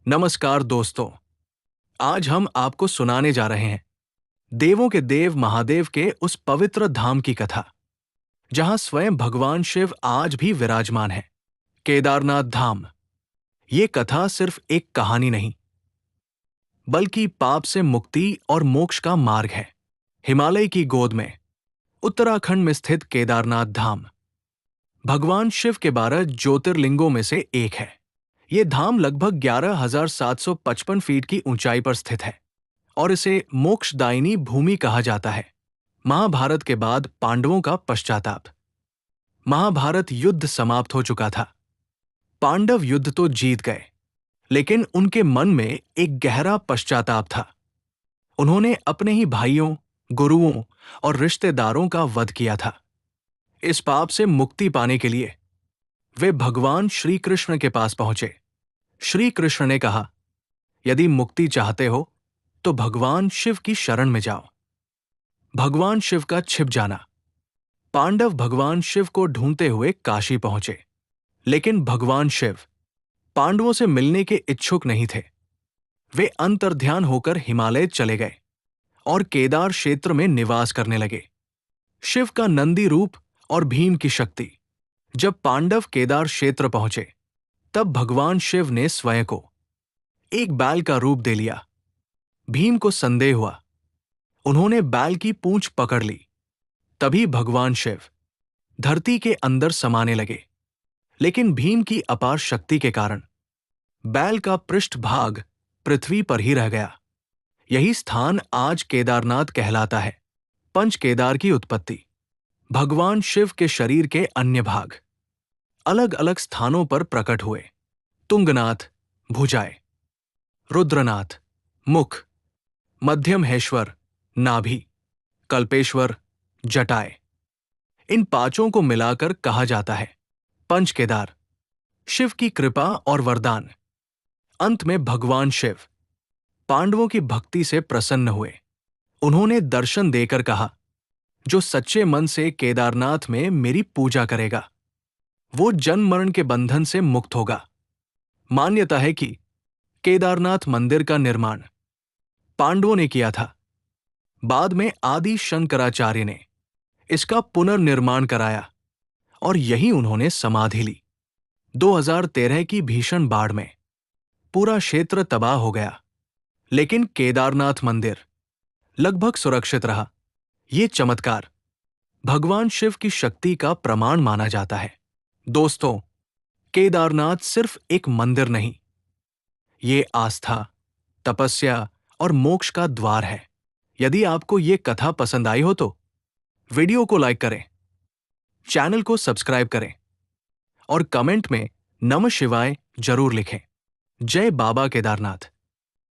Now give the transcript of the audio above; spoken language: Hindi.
नमस्कार दोस्तों। आज हम आपको सुनाने जा रहे हैं देवों के देव महादेव के उस पवित्र धाम की कथा जहां स्वयं भगवान शिव आज भी विराजमान है, केदारनाथ धाम। ये कथा सिर्फ एक कहानी नहीं, बल्कि पाप से मुक्ति और मोक्ष का मार्ग है। हिमालय की गोद में उत्तराखंड में स्थित केदारनाथ धाम भगवान शिव के 12 ज्योतिर्लिंगों में से एक है। ये धाम लगभग 11,755 फीट की ऊंचाई पर स्थित है और इसे मोक्षदायिनी भूमि कहा जाता है। महाभारत के बाद पांडवों का पश्चाताप। महाभारत युद्ध समाप्त हो चुका था। पांडव युद्ध तो जीत गए, लेकिन उनके मन में एक गहरा पश्चाताप था। उन्होंने अपने ही भाइयों, गुरुओं और रिश्तेदारों का वध किया था। इस पाप से मुक्ति पाने के लिए वे भगवान श्री कृष्ण के पास पहुंचे। श्री कृष्ण ने कहा, यदि मुक्ति चाहते हो तो भगवान शिव की शरण में जाओ। भगवान शिव का छिप जाना। पांडव भगवान शिव को ढूंढते हुए काशी पहुंचे, लेकिन भगवान शिव पांडवों से मिलने के इच्छुक नहीं थे। वे अंतर्ध्यान होकर हिमालय चले गए और केदार क्षेत्र में निवास करने लगे। शिव का नंदी रूप और भीम की शक्ति। जब पांडव केदार क्षेत्र पहुंचे, तब भगवान शिव ने स्वयं को एक बैल का रूप दे लिया। भीम को संदेह हुआ। उन्होंने बैल की पूंछ पकड़ ली। तभी भगवान शिव धरती के अंदर समाने लगे, लेकिन भीम की अपार शक्ति के कारण बैल का पृष्ठभाग पृथ्वी पर ही रह गया। यही स्थान आज केदारनाथ कहलाता है। पंच केदार की उत्पत्ति। भगवान शिव के शरीर के अन्य भाग अलग अलग स्थानों पर प्रकट हुए। तुंगनाथ भुजाएं, रुद्रनाथ मुख, मध्यमहेश्वर नाभि, कल्पेश्वर जटाएं। इन पांचों को मिलाकर कहा जाता है पंच केदार। शिव की कृपा और वरदान। अंत में भगवान शिव पांडवों की भक्ति से प्रसन्न हुए। उन्होंने दर्शन देकर कहा, जो सच्चे मन से केदारनाथ में मेरी पूजा करेगा, वो जन्म मरण के बंधन से मुक्त होगा। मान्यता है कि केदारनाथ मंदिर का निर्माण पांडवों ने किया था। बाद में आदि शंकराचार्य ने इसका पुनर्निर्माण कराया और यहीं उन्होंने समाधि ली। 2013 की भीषण बाढ़ में पूरा क्षेत्र तबाह हो गया, लेकिन केदारनाथ मंदिर लगभग सुरक्षित रहा। ये चमत्कार भगवान शिव की शक्ति का प्रमाण माना जाता है। दोस्तों, केदारनाथ सिर्फ एक मंदिर नहीं, ये आस्था, तपस्या और मोक्ष का द्वार है। यदि आपको ये कथा पसंद आई हो तो वीडियो को लाइक करें, चैनल को सब्सक्राइब करें और कमेंट में नमः शिवाय जरूर लिखें। जय बाबा केदारनाथ।